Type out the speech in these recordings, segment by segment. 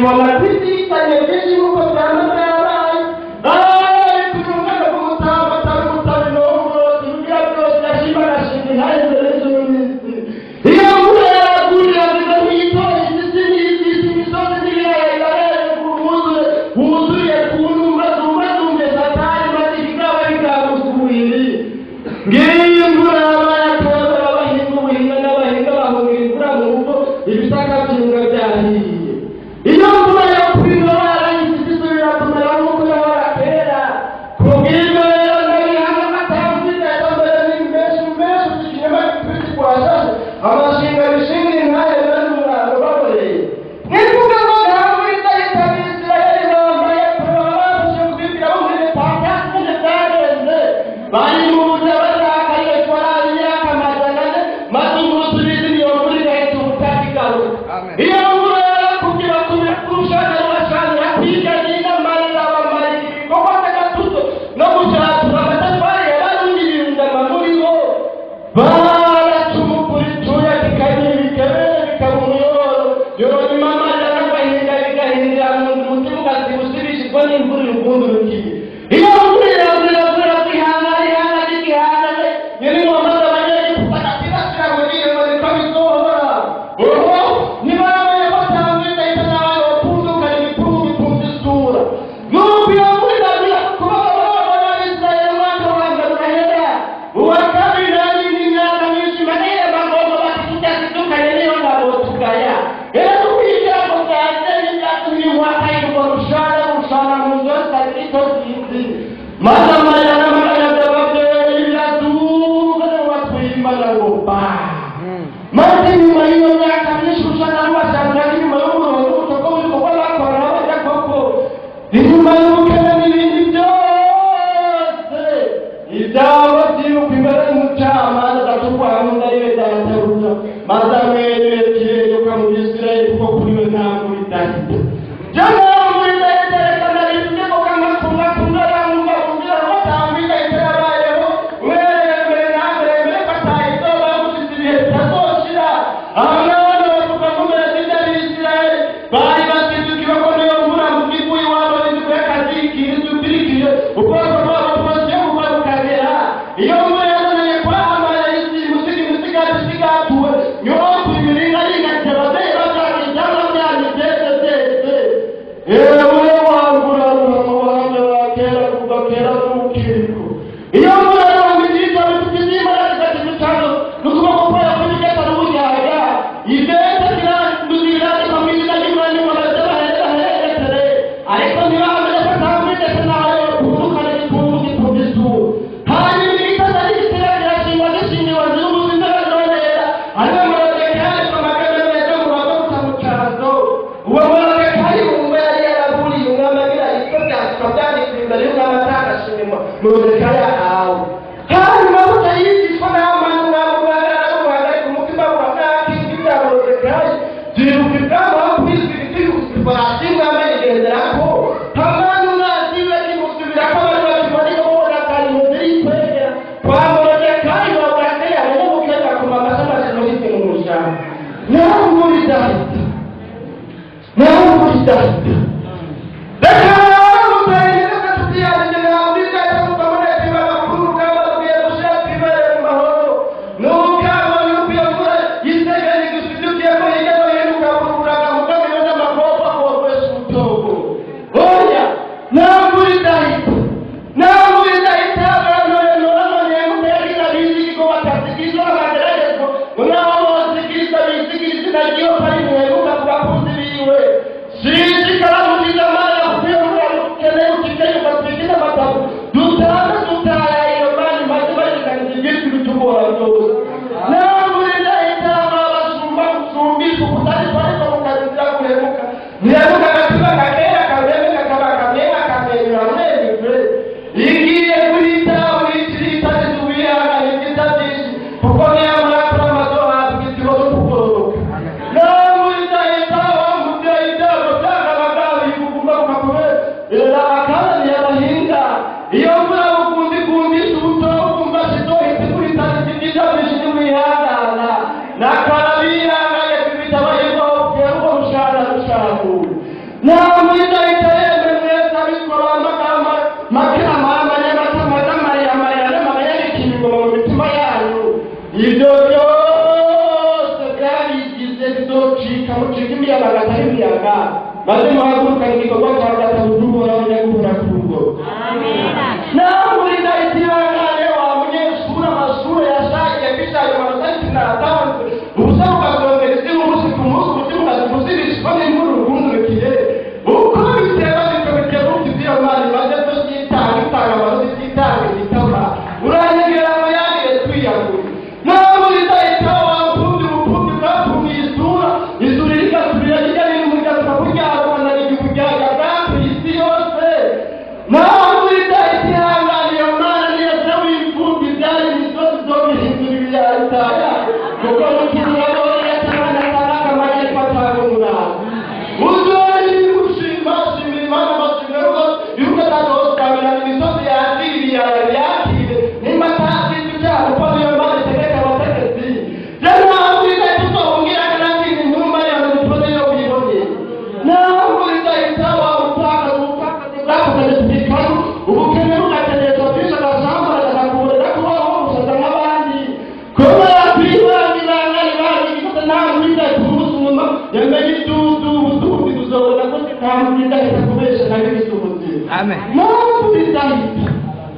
tukabibona kwititanye byinshi nk'uko byanabaye turungana ku mutamba atari umutari n'ubwo turugira byose yashima arashinga intare imbere z'umunsi iyo mvura yaragurira ziga nk'iyitora izisi n'izisi imisozi n'ibiyaya irarere wuzuye ku ntumba zumbazumbye satani maze ikigaba rikagusa ubuhiri ngiyi imvura yabaye atozera abahinga ubuhinga n'abahinga bahungira imvura mu rugo ibisaka by'inga byahiye iyo mvura yakwira barayifite isubira kumera nk'uko yahora kera kubw'ibyo rero n'ibihano amatamvita yatambere n'imbeshi ikinyama gikubita kwashaje amashinga bishinga intare n'umwana baboreye nk'ivuga ngo ntabwo itahitana Isirayeli bambaye kureba babuje kubibwira bo muri Patasi n'ibyagenze bari mu buryo batakaye twarari imyaka magana ane maze umusubizi niyo mvura igahita ubutaka igaruka iyo mvura yarakubwira kurushaje rubashanira kwiga n'inamarira bamarira ibikorwa by'agatuzo no gushatura amatafari yabarungirindama muri bo baracumukuritura kikagira ibikebere bikaba umuyoboro yoronyuma amarira n'agahinda bigahindira mu nzu umutima ukazibusibishirwa n'imvura urukundo rugiye iyo mvura irazira kwihangana n'igihangane iyo ni ngombwa z'abanyegihugu tirasira ngo niyo marika bisohora niba yabaye batambita itana bapfundukana ibipfumu bifunze isura n'ubu iyo mvura irazira kuba abana b'Isirayeli umwaka wa mbere urahera uwa kabiri nari n'imyaka myinshi maneye bagomba bakitujya zidukanye niyo ngabo tugaya rero tukwigira ngo byanze n'ibyatumye umwaka y'urwo rushana mu nzu yose ariko zinzi maze amarira n'amarira by'ababyeyi biraduka watwimana ngo ba maze nyuma y'iyo myaka myinshi urushana rubasanga inyuma y'umurongo utoko w'ibikorwa bakora bajya koko inyuma y'ubukene n'ibindi byose ibyabo byiruka imbere y'umucamanza agaturwanya ariwe dataruza maze amwenyuye kireruka mu Isirayeli kuko kuri we nta mvura idahita iyo mvura bukundi kundisha ubuto kumva shito iti kuri tani ibyo byose byabigize bizocika mucika imiyaga atari imiyaga maze muhagurukana igikorwa cya gatatu cy'uhoraho nyagukora ku rugo. nawe muri ndahitihangane wa munyeshuri amashuri yashakiye kwishaje amanota y'itinatanzwe ubusa bukazongera isi umunsi ku munsi umutima ukazikuzibishwa n'inkuru urukundurikire uko biteba niko bikebuka iby'iyo mari maze byo byitanga itanga amanota ititanga igitama uranyegera ngo yagire twiyagure. nawe muri ndahitaho wakundi ubukundi bwakumiye isura isura rigasubira rijya n'umuryango kuryagwa na igihugu ryaga bwambi isi yose. nawe muri ndahitihangane iyo mana niyo se w'imfubyi byari imisozi zo bihindura ibiyataya kuko mutima wawe yatabana atanga amajyepfo atanga umunani uzori gushima shimira imana bashimira rwose yuko atazosabira imisozi yakiriye yakire nimba atazinze icyaha kuko niyo mana itegeka abategetsi rero nawe muri ndahituzongera kandi inyuma yawe dukoze yo wiboneye. nawe muri ndahita wawe utakaza bwakutegekano ubukene bugategeka byinshi agasambura akakurera kubaho gusaza nk'abandi kuba yakwibangira ibanga igifata nta muri ndahita umunsi unyuma yamenye idudu ubudubi tuzobona ko nta muri ndahita kubesha nayo ibisubuzi.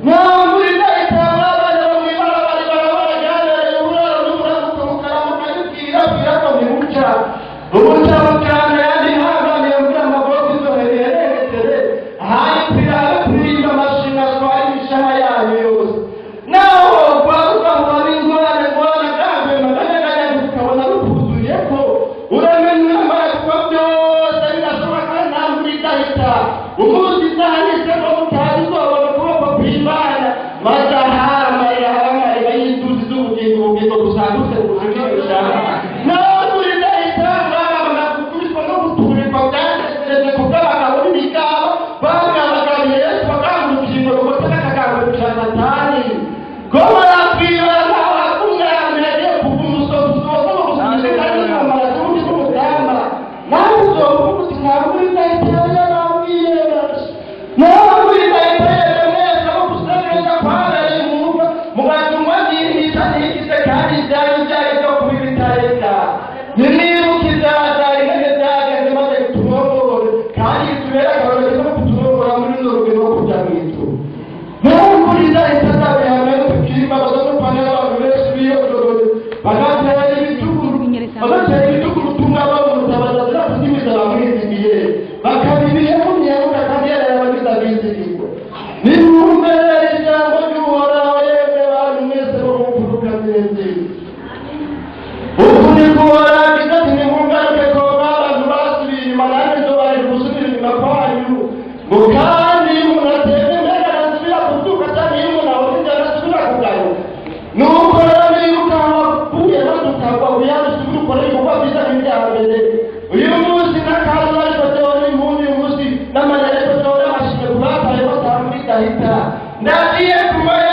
nawe muri ndahita abana bamwibara bari barabarajyanire uburaro n'uburamuka mukaramuka yubwira ko ntibuca ubuca bukana yandi hangamiye muri amaguru izohereye heretere ahari kwirabe kurinda amashinga atwara imishahara yayo yose. naho kwavuga ngo ari ingorane bwambaye maganyaganya ukabona rukuzuye ko uramenye amara kuko byose birashoboka nta muri ndahita umunsi isaha n'iseko mutazi uzobona ukuboko kw'imana maze ahamarira y'inzuzi z'ubugingo busagutse kujugisha. nawe muri ndahita mwabana gukubitwa no guturirwa byatekereze ku bw'abagabo n'imigabo bagabagamiye yesu bagambukirwa rugotera akagambukira satani ko barakwira ntawe akumwamira agiye kuva umusozi usoza mu gusubiza kandi n'amara z'ubundi bw'umugamba nawe uzovuga uti ntabwo muri ndahita yarababwiye nawe muri ndahita yewe mwese abo gusengereza kwabereye umwuga mugatungwa n'imisa ntigize kandi ibyari byo kuba ibitareka ninibuka ibyazari intege byageze maze bitumogore kandi bitubera akarorero ko kutumogora muri zo rugero rwo kujya mu ijuru. nawe muri ndahita azabihana no kukirima bazamupana abantu benshi biyoborore bagatera ibitugu ubutumwa bamutabaza ziratuzimiza bamwizigiye bakabibiye mu myenda kandi yarabagize abizigirwa. nimwumvere ijambo ry'uhoraho yemwe bantu mwese bo mu mfuruka z'inzira uku ni kuhoragiza ati nimwungaruke ko abantu basubiye inyuma nanjye nzobari gusubira inyuma kwanyu ngo kandi munateze mbega nasubira kubyuka cyangwa iyo umuntu aho njya nasubira kugaruka. nuko rero nibuka wapfuye badukagwa uyadusubira ukora ibikorwa byiza nk'ibyaha mbere uyu munsi n'akazi ariko teori impundu uyu munsi n'amanareko teori amashimwe ku bataye batanga muri ndahita ndagiye kumenya